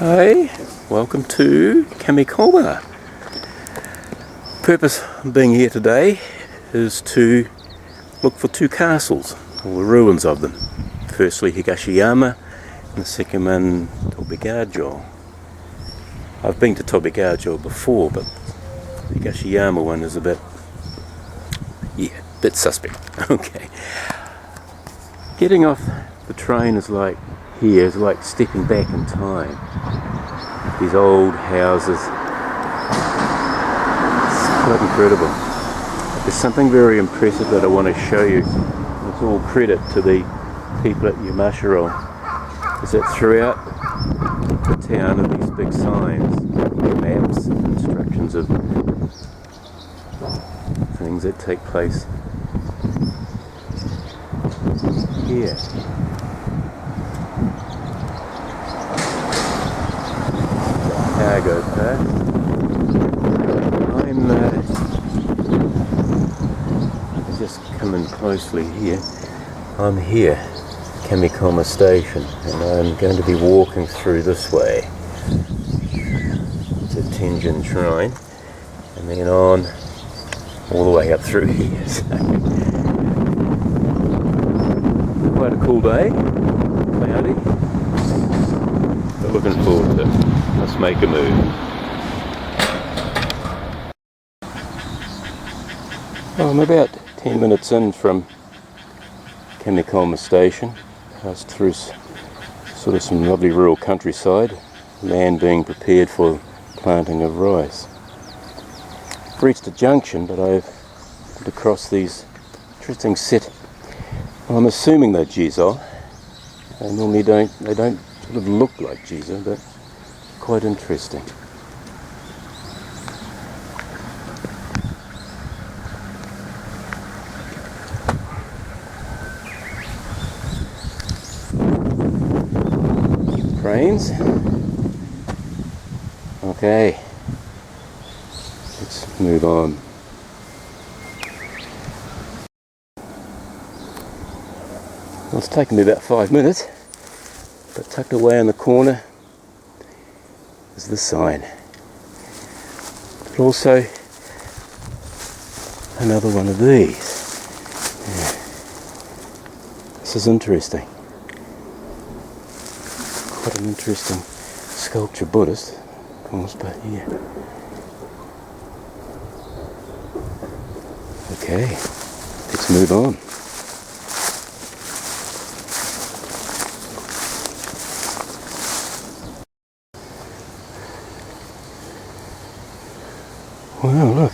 Hi, welcome to Kamikoma. Purpose of being here today is to look for two castles, or the ruins of them. Firstly Higashiyama, and the second one Tobiga-jo. I've been to Tobiga-jo before, but the Higashiyama one is a bit suspect. Okay. Getting off the train is like stepping back in time. These old houses. It's quite incredible. There's something very impressive that I want to show you. It's all credit to the people at Yamashiro. Is that throughout the town are these big signs, maps, instructions of things that take place here. Cargo park. I'm just coming closely here. I'm here, Kamikoma Station, and I'm going to be walking through this way to Tenjin Shrine, and then on all the way up through here. So, quite a cool day, cloudy, but looking forward to it. Let's make a move. Well, I'm about 10 minutes in from Kamikoma Station. Passed through sort of some lovely rural countryside, land being prepared for planting of rice. I've reached a junction, but I've had to cross these interesting set. Well, I'm assuming they're jizo. They normally don't sort of look like jizo, but quite interesting. Cranes. Okay, let's move on. Well, it's taken me about 5 minutes, but tucked away in the corner is the sign. But also another one of these. Yeah. This is interesting. Quite an interesting sculpture, Buddhist, of course, but yeah. Okay, let's move on. Wow, look.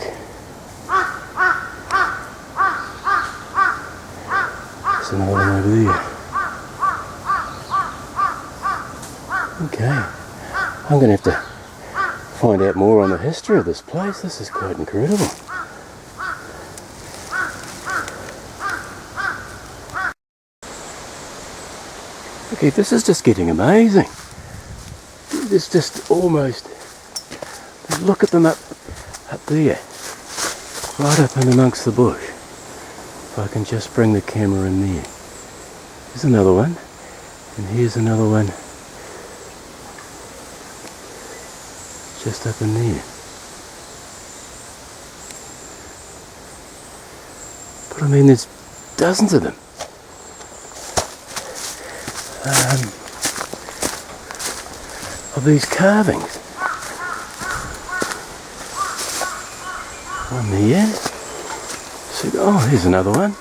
There's another one over there. Okay. I'm going to have to find out more on the history of this place. This is quite incredible. Okay, this is just getting amazing. It's just almost... Look at them up there, right up in amongst the bush. If I can just bring the camera in there. Here's another one, and here's another one just up in there. But I mean, there's dozens of them. Of these carvings. One there. So, oh, here's another one.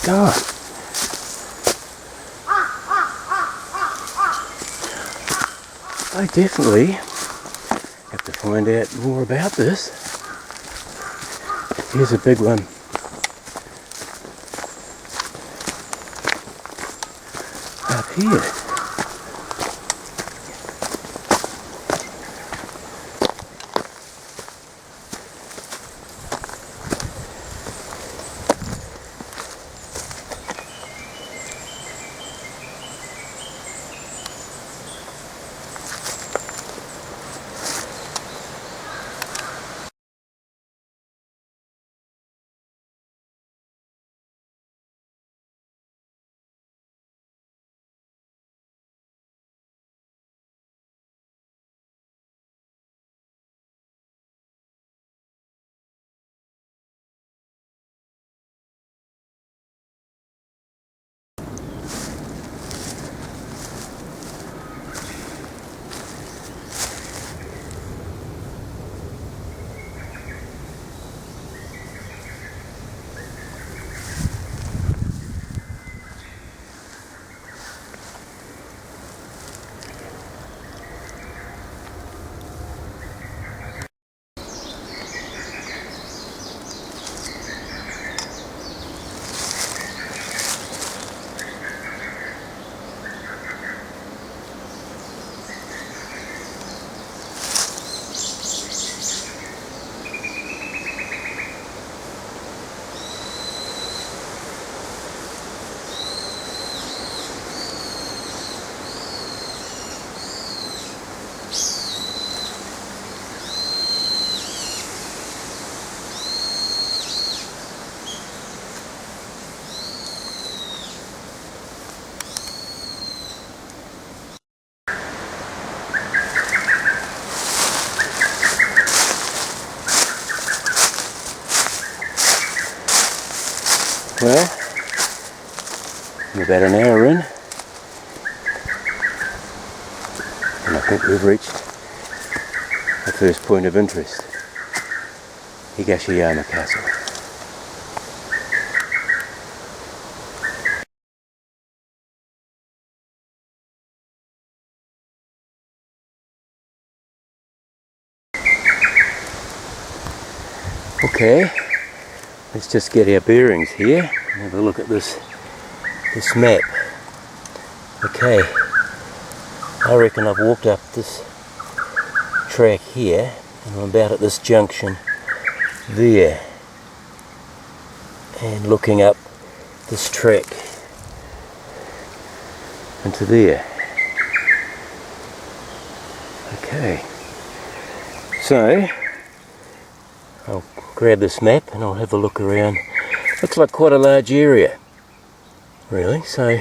God. I definitely have to find out more about this. Here's a big one. Up here. Well, I'm about an hour in, and I think we've reached the first point of interest, Higashiyama Castle. Okay, let's just get our bearings here and have a look at this map. Okay, I reckon I've walked up this track here and I'm about at this junction there, and looking up this track into there. Okay, so I'll grab this map and I'll have a look around. Looks like quite a large area, really, so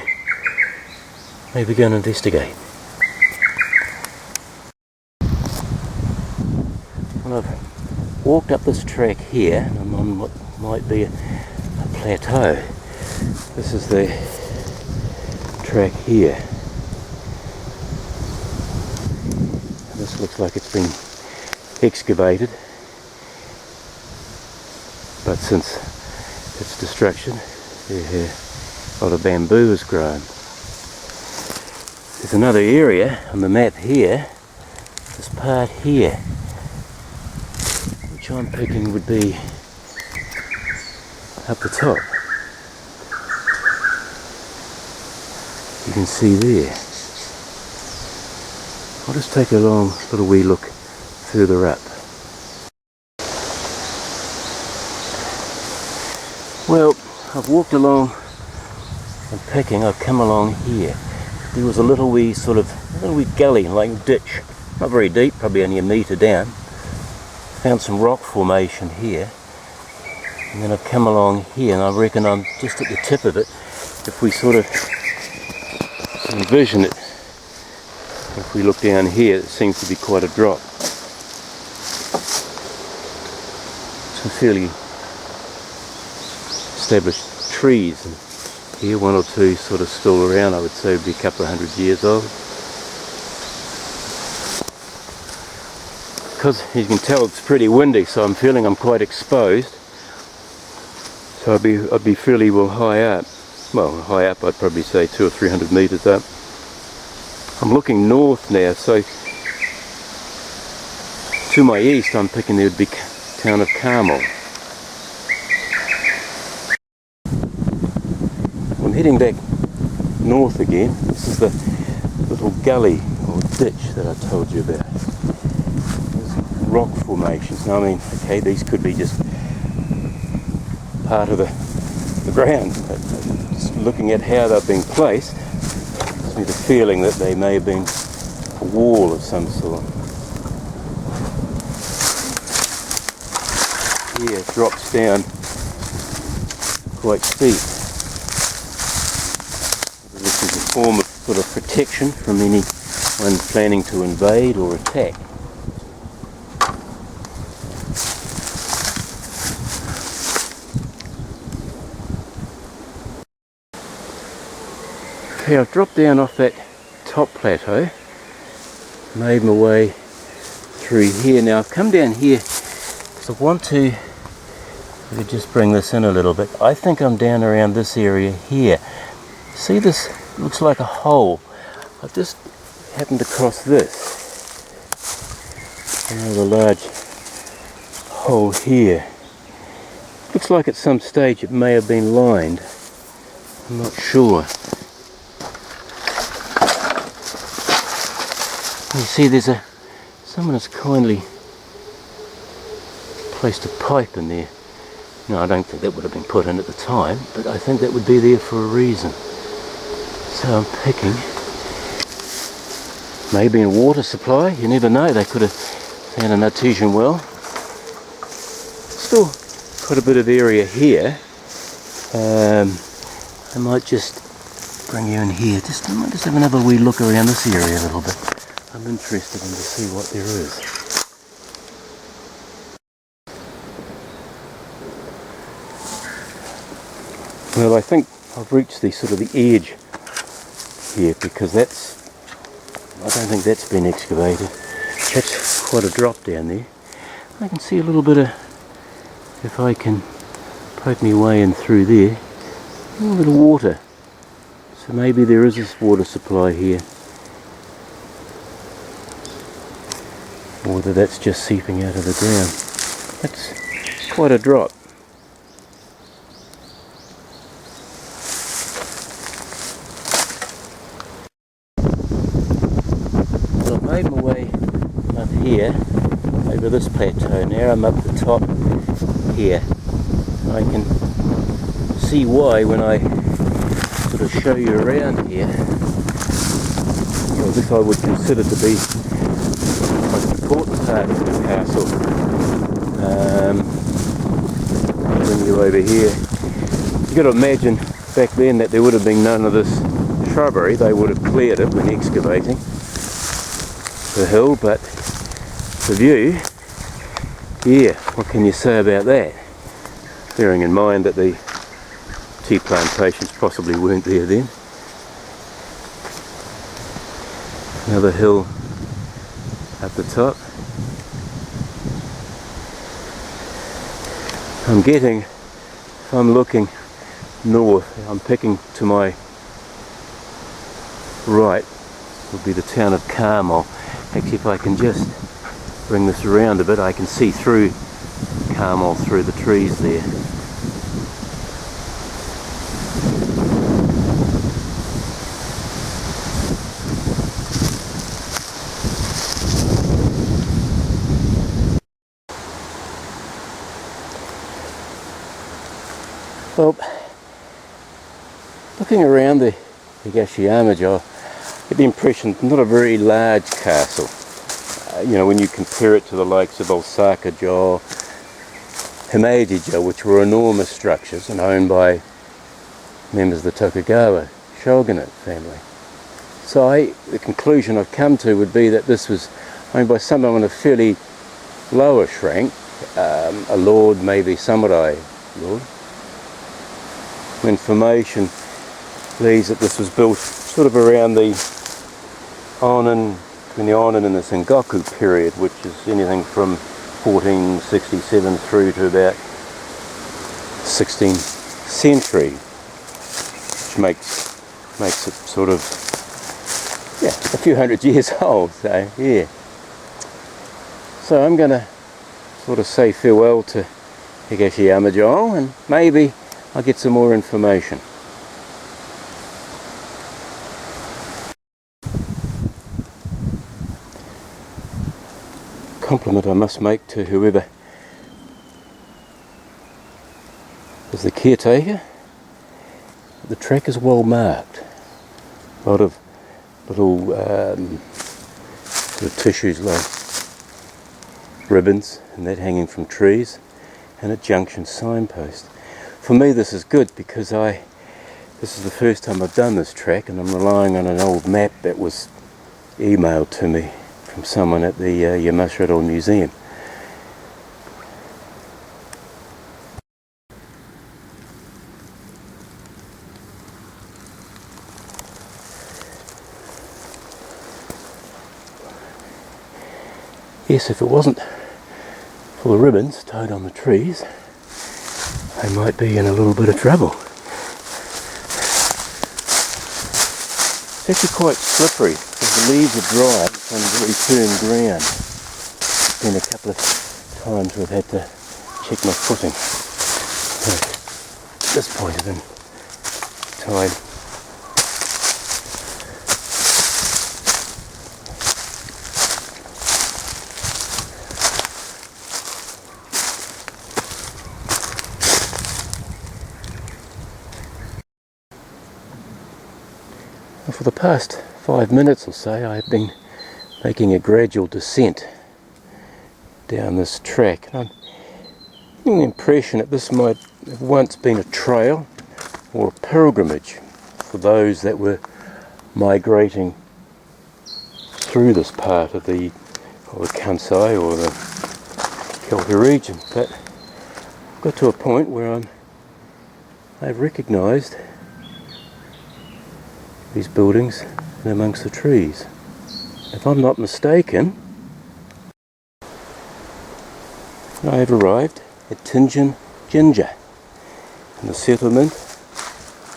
maybe go and investigate. Well, I've walked up this track here and I'm on what might be a plateau. This is the track here. And this looks like it's been excavated, but since its destruction, a lot of bamboo has grown. There's another area on the map here, this part here, which I'm picking would be up the top. You can see there. I'll just take a little wee look further up. Well, I've walked along and picking, I've come along here. There was a little wee gully, like ditch, not very deep, probably only a metre down. Found some rock formation here, and then I've come along here and I reckon I'm just at the tip of it. If we sort of envision it, if we look down here, it seems to be quite a drop. Some fairly established trees, and here one or two sort of still around. I would say would be a couple of 100 years old. Because you can tell it's pretty windy, so I'm feeling I'm quite exposed. So I'd be fairly well high up. Well, high up, I'd probably say 200 or 300 metres up. I'm looking north now, so to my east I'm thinking there would be town of Carmel. I'm heading back north again. This is the little gully or ditch that I told you about. There's rock formations. Now, I mean, okay, these could be just part of the ground. But just looking at how they've been placed, gives me the feeling that they may have been a wall of some sort. Here it drops down quite steep. This is a form of sort of protection from anyone planning to invade or attack. Okay, I've dropped down off that top plateau, made my way through here. Now I've come down here because I want to, if I could just bring this in a little bit, I think I'm down around this area here. See, this looks like a hole. I've just happened to cross this. Another large hole here. Looks like at some stage it may have been lined. I'm not sure. You see, someone has kindly placed a pipe in there. No, I don't think that would have been put in at the time, but I think that would be there for a reason. So I'm picking. Maybe a water supply, you never know, they could have found an artesian well. Still quite a bit of area here. I might just bring you in here. I might just have another wee look around this area a little bit. I'm interested in to see what there is. Well, I think I've reached the sort of the edge here, because I don't think that's been excavated. That's quite a drop down there. I can see a little bit of, if I can poke my way in through there, a little bit of water. So maybe there is this water supply here. Or whether that's just seeping out of the ground. That's quite a drop. Well, I've made my way up here, over this plateau. Now I'm up the top here. I can see why when I sort of show you around here. Well, this I would consider to be the most important part of the castle. Bring you over here. You've got to imagine back then that there would have been none of this shrubbery. They would have cleared it when excavating the hill, but the view, yeah, what can you say about that? Bearing in mind that the tea plantations possibly weren't there then. Another hill at the top. I'm getting, if I'm looking north, I'm picking to my right, would be the town of Carmel. Actually, if I can just bring this around a bit, I can see through Carmel, through the trees there. Well, looking around the Higashiyama-jo, I get the impression it's not a very large castle. You know, when you compare it to the likes of Osaka-jo, Himeji-jo, which were enormous structures and owned by members of the Tokugawa shogunate family. So the conclusion I've come to would be that this was owned by someone of fairly lower rank, a lord, maybe samurai lord. Information leads that this was built sort of around the Onin, between the Onin and the Sengoku period, which is anything from 1467 through to about 16th century, which makes it sort of, yeah, a few hundred years old. So yeah, so I'm going to sort of say farewell to Higashiyama-jo, and maybe I'll get some more information. Compliment I must make to whoever is the caretaker. The track is well marked. A lot of little sort of tissues like ribbons and that hanging from trees, and a junction signpost. For me this is good because this is the first time I've done this track, and I'm relying on an old map that was emailed to me from someone at the Yamashiro Museum. Yes, if it wasn't for the ribbons tied on the trees, I might be in a little bit of trouble. It's actually quite slippery because the leaves are dry. It's on very firm ground. Been a couple of times we've had to check my footing. So at this point in time, for the past 5 minutes or so I've been making a gradual descent down this track. And I'm getting the impression that this might have once been a trail or a pilgrimage for those that were migrating through this part of the Kansai or the Kyoto region. But I've got to a point where I'm they've recognised these buildings in amongst the trees. If I'm not mistaken, I have arrived at Tenjin-jinja in the settlement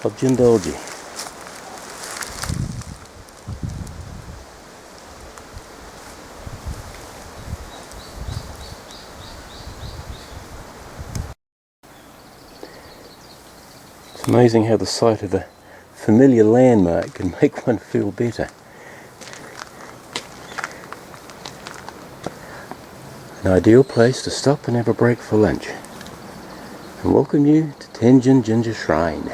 of Jindaoji. It's amazing how the sight of a familiar landmark can make one feel better. An ideal place to stop and have a break for lunch. And welcome you to Tenjin-jinja Shrine.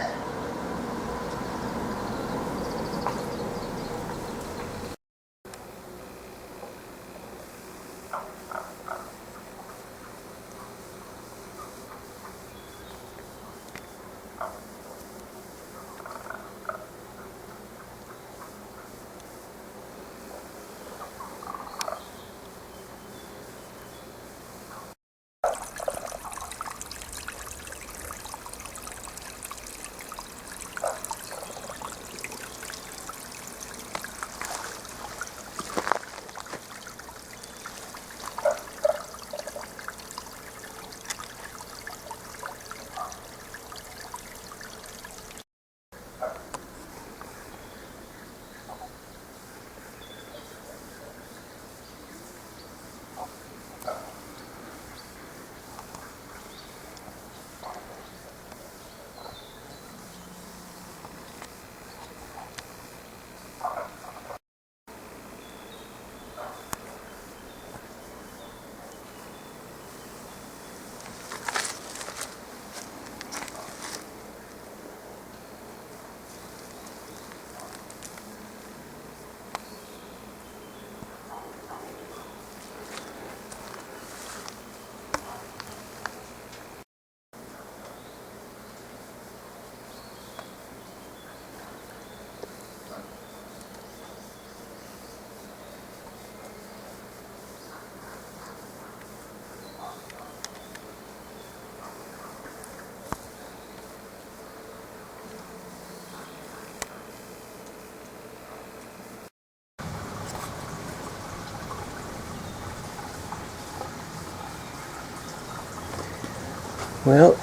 Well,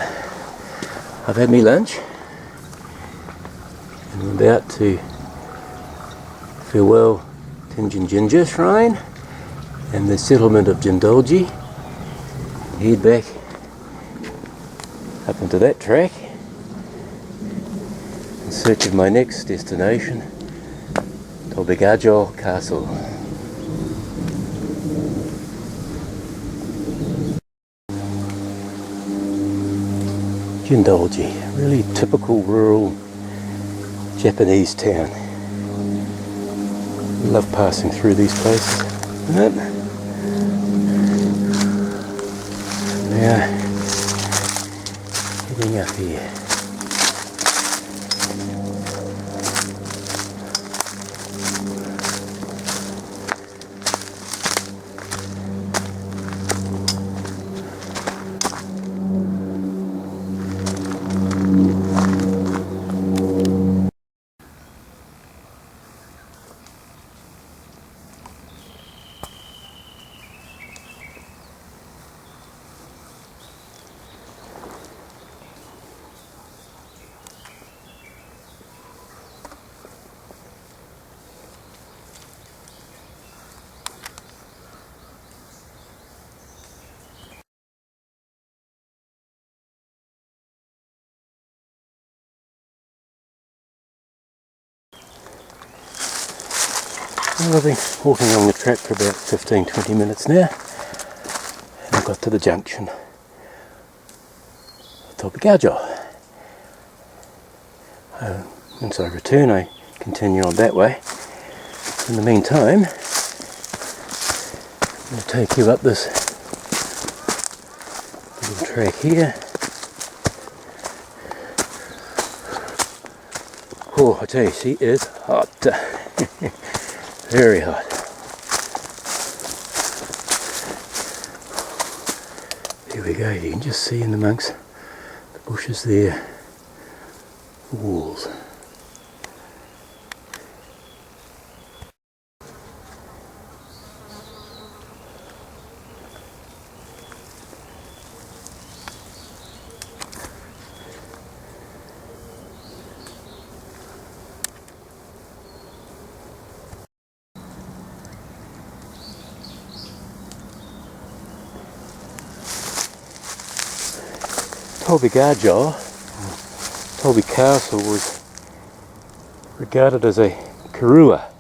I've had me lunch and I'm about to farewell Tenjin-jinja Shrine and the settlement of Jindaoji, head back up into that track in search of my next destination, Tobiga-jo Castle. Jindaoji, really typical rural Japanese town. Love passing through these places. Isn't it? Now, heading up here. Well, I've been walking along the track for about 15-20 minutes now, and I've got to the junction of Tobiga-jo. Once I return, I continue on that way. In the meantime, I'm going to take you up this little track here. Oh, I tell you, she is hot. Very hot. Here we go, you can just see in amongst the bushes there walls. Tobiga-jo, Tobi Castle, was regarded as a Kurua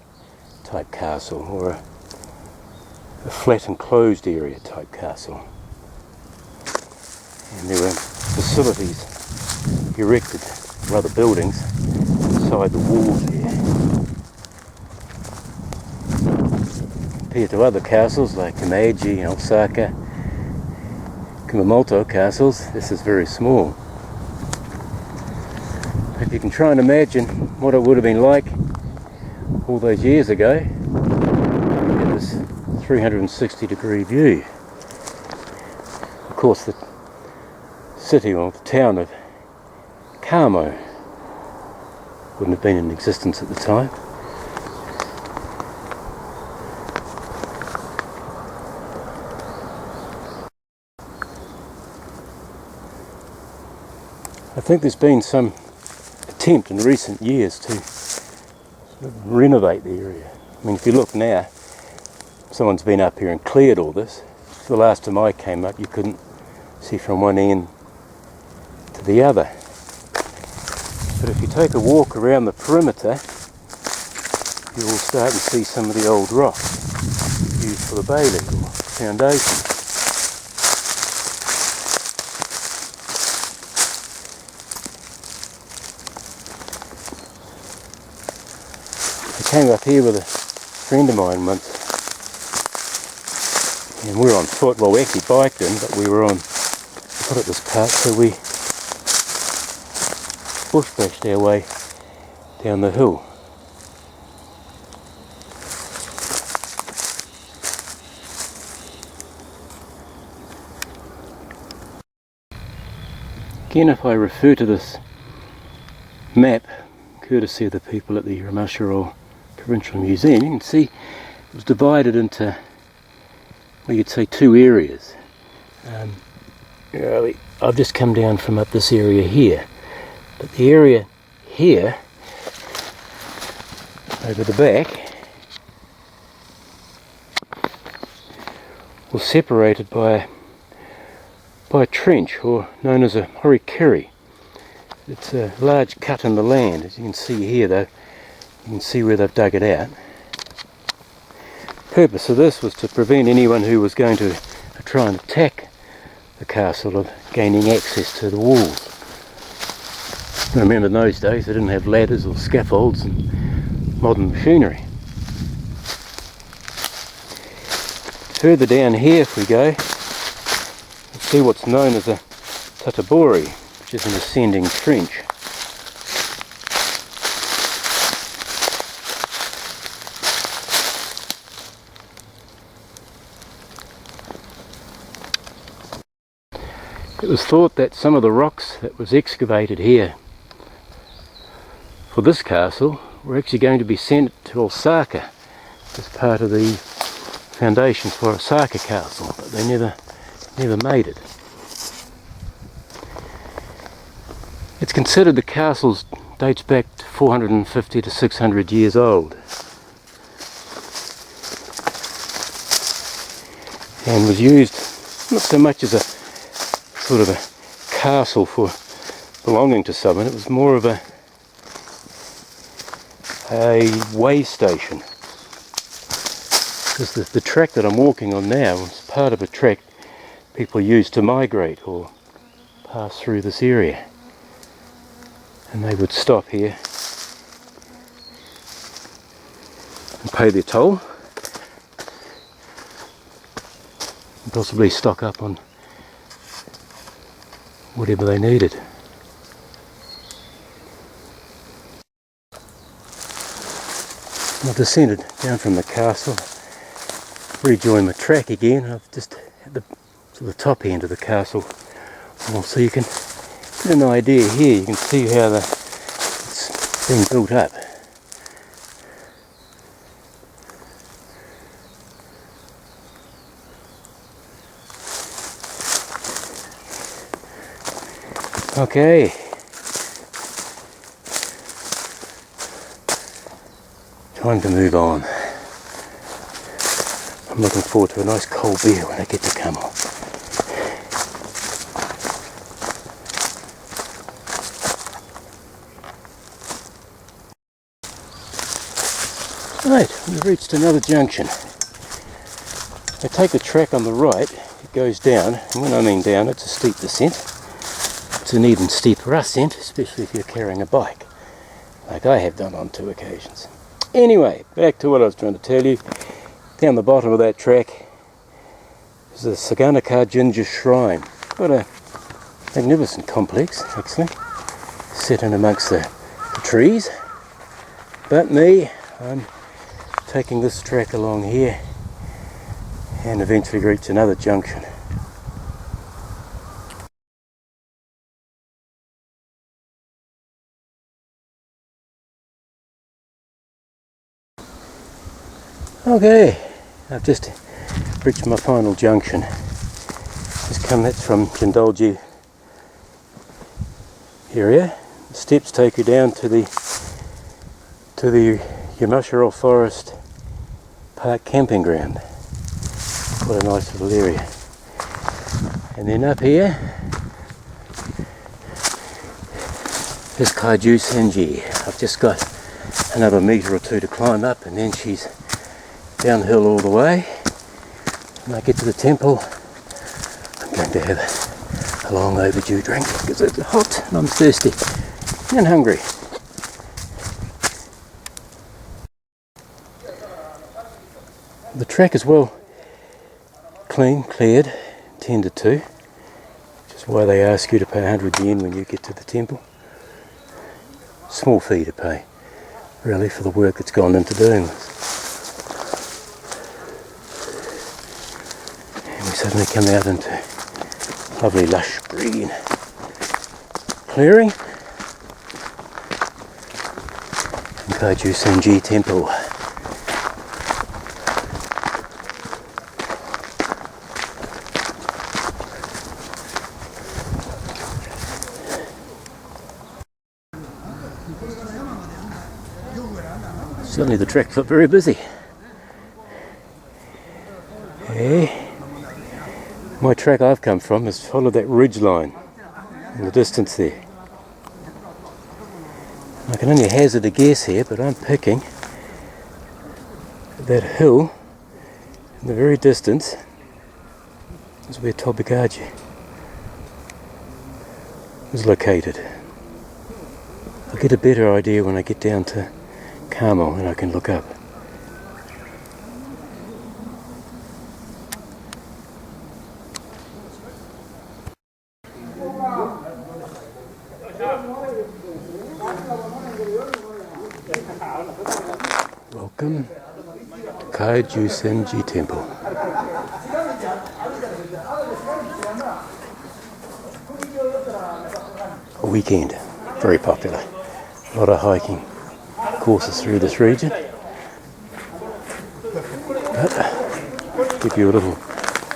type castle, or a flat enclosed area type castle. And there were facilities erected, or other buildings, inside the walls there. Compared to other castles like Meiji and Osaka, Kumamoto castles, this is very small. If you can try and imagine what it would have been like all those years ago, you get this 360-degree view. Of course, the city or the town of Kamo wouldn't have been in existence at the time. I think there's been some attempt in recent years to sort of renovate the area. I mean, if you look now, someone's been up here and cleared all this. The last time I came up, you couldn't see from one end to the other. But if you take a walk around the perimeter, you will start to see some of the old rock used for the bailey or foundation. I came up here with a friend of mine once, and we were on foot. Well, we actually biked in, but we were on foot at this part, so we bush-bashed our way down the hill. Again, if I refer to this map, courtesy of the people at the Higashiyama-jo Provincial Museum, you can see it was divided into, well, you'd say two areas. I've just come down from up this area here, but the area here, over the back, was separated by a trench, or known as a horikiri. It's a large cut in the land, as you can see here though. You can see where they've dug it out. The purpose of this was to prevent anyone who was going to try and attack the castle of gaining access to the walls. Remember, in those days they didn't have ladders or scaffolds and modern machinery. Further down here, if we go, you'll see what's known as a tatabori, which is an ascending trench. It was thought that some of the rocks that was excavated here for this castle were actually going to be sent to Osaka as part of the foundations for Osaka Castle, but they never made it. It's considered the castle dates back to 450 to 600 years old, and was used not so much as a sort of a castle for belonging to someone. It was more of a way station, because the track that I'm walking on now was part of a track people used to migrate or pass through this area, and they would stop here and pay their toll and possibly stock up on whatever they needed. I've descended down from the castle, rejoined my track again. I've just at the top end of the castle wall, so you can get an idea here. You can see how the being built up. Okay, time to move on. I'm looking forward to a nice cold beer when I get to Kamo. Right, we've reached another junction. I take the track on the right, it goes down, and when I mean down, it's a steep descent. It's an even steeper ascent, especially if you're carrying a bike, like I have done on 2 occasions. Anyway, back to what I was trying to tell you. Down the bottom of that track is the Saganaka-jinja Shrine. Quite a magnificent complex, actually, set in amongst the trees. But me, I'm taking this track along here and eventually reach another junction. Okay, I've just reached my final junction. That's from Jindolji area. The steps take you down to the Yamashiro Forest Park camping ground. Quite a nice little area. And then up here is Kaiju Senji. I've just got another metre or 2 to climb up, and then she's downhill all the way. When I get to the temple, I'm going to have a long overdue drink because it's hot and I'm thirsty and hungry. The track is well cleared, tended to, which is why they ask you to pay 100 yen when you get to the temple. Small fee to pay, really, for the work that's gone into doing this. And we suddenly come out into lovely lush green clearing. And Kaiju Senji Temple. Suddenly the track got very busy. Hey. My track I've come from has followed that ridge line in the distance there. I can only hazard a guess here, but I'm picking that hill in the very distance is where Tobiga-jo is located. I'll get a better idea when I get down to Kamo and I can look up. Welcome to Kaiju Senji Temple. A weekend, very popular. A lot of hiking courses through this region. But give you a little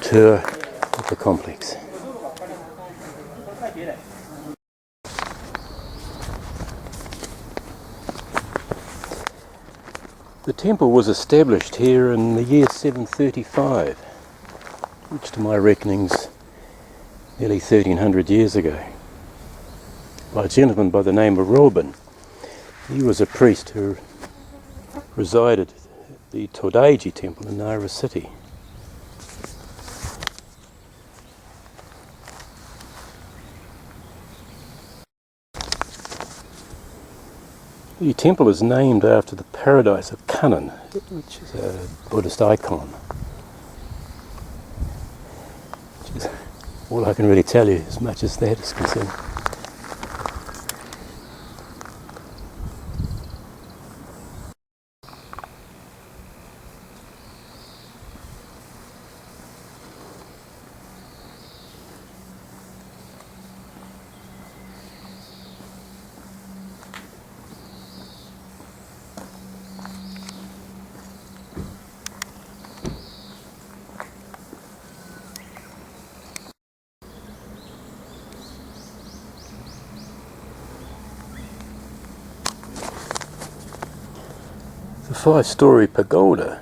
tour of the complex. The temple was established here in the year 735, which to my reckoning's nearly 1300 years ago, by a gentleman by the name of Robin. He was a priest who resided at the Tobiga-jo temple in Nara City. The temple is named after the paradise of Kannon, which is a Buddhist icon. Which is all I can really tell you as much as that is concerned. 5-story pagoda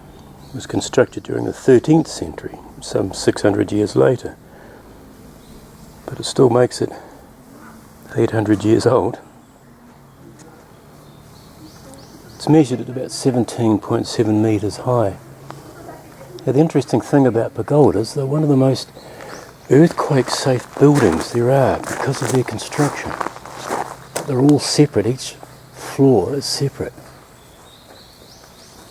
was constructed during the 13th century, some 600 years later. But it still makes it 800 years old. It's measured at about 17.7 metres high. Now, the interesting thing about pagodas, they're one of the most earthquake-safe buildings there are because of their construction. They're all separate, each floor is separate.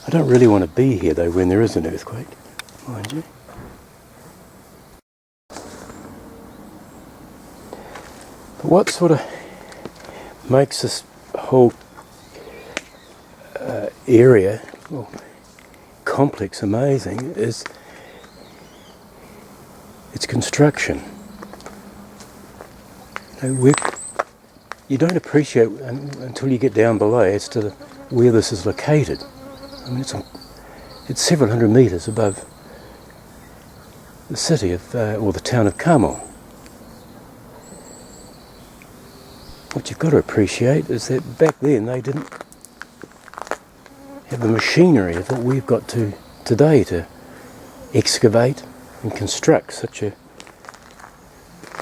I don't really want to be here though when there is an earthquake, mind you. But what sort of makes this whole area, well, complex, amazing, is its construction. You don't appreciate until you get down below as to where this is located. I mean, it's several hundred metres above the city of, or the town of Kamo. What you've got to appreciate is that back then they didn't have the machinery of what we've got today to excavate and construct such an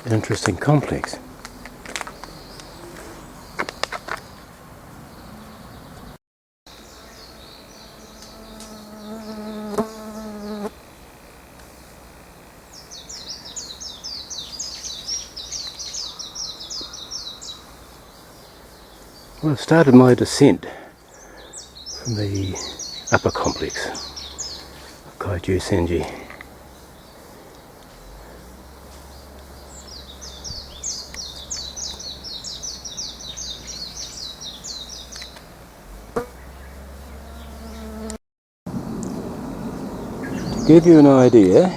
interesting complex. Well, I've started my descent from the upper complex of Kaiju-senji. To give you an idea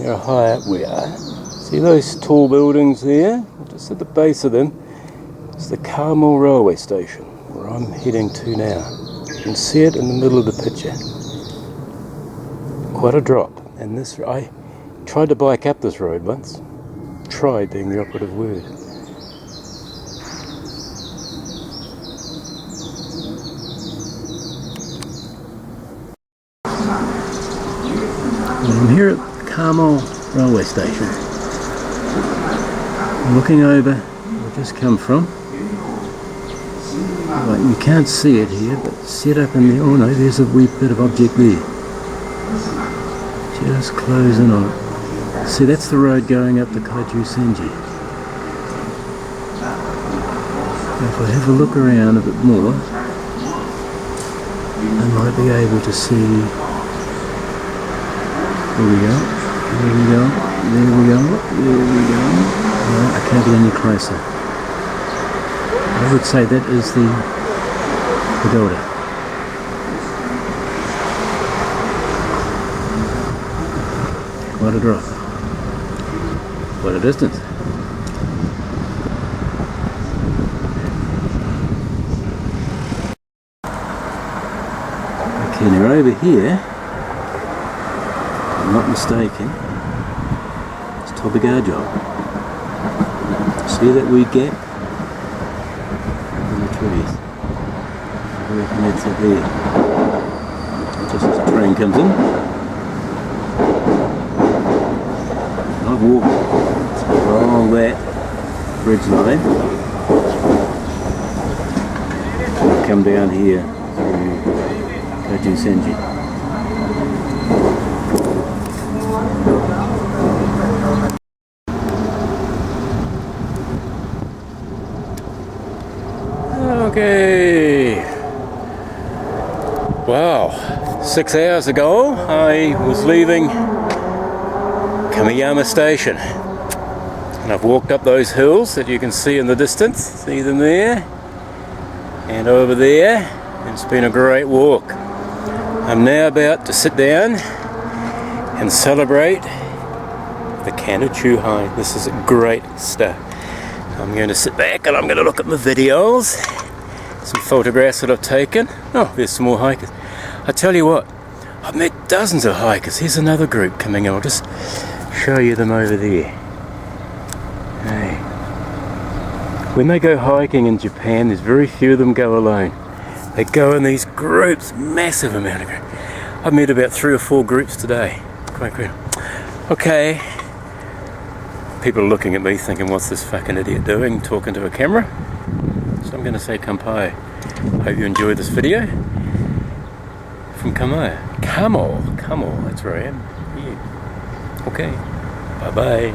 how high up we are, see those tall buildings there? Just at the base of them is the Kamo railway station, where I'm heading to now. You can see it in the middle of the picture. Quite a drop. And this, I tried to bike up this road once. Tried being the operative word. And I'm here at Kamo railway station. I'm looking over where I've just come from. Right, you can't see it here, but set up in there, oh no, there's a wee bit of object there. Just close in on it. See, that's the road going up to Kaiju-senji. If I have a look around a bit more, I might be able to see. There we go, there we go, there we go, there we go. No, I can't get any closer. I would say that is the pagoda. Quite a drop. Quite a distance. Okay, now over here, if I'm not mistaken, it's Tobiga-jo. See that wee gap? Trees. I reckon that's it there. Just as the train comes in. I've walked along that bridge line. I've come down here through Kaiju-senji. Okay, wow, 6 hours ago I was leaving Kamiyama Station and I've walked up those hills that you can see in the distance, see them there and over there, and it's been a great walk. I'm now about to sit down and celebrate the can of Chuhai. This is great stuff. I'm going to sit back and I'm going to look at my videos. Some photographs that I've taken. Oh, there's some more hikers. I tell you what, I've met dozens of hikers. Here's another group coming in. I'll just show you them over there. Hey. When they go hiking in Japan, there's very few of them go alone. They go in these groups, massive amount of groups. I've met about 3 or 4 groups today. Quite cool. Okay. People are looking at me thinking, what's this fucking idiot doing, talking to a camera? So I'm going to say kampai. Hope you enjoyed this video. From Kamo, that's where I am. Yeah. Okay. Bye-bye.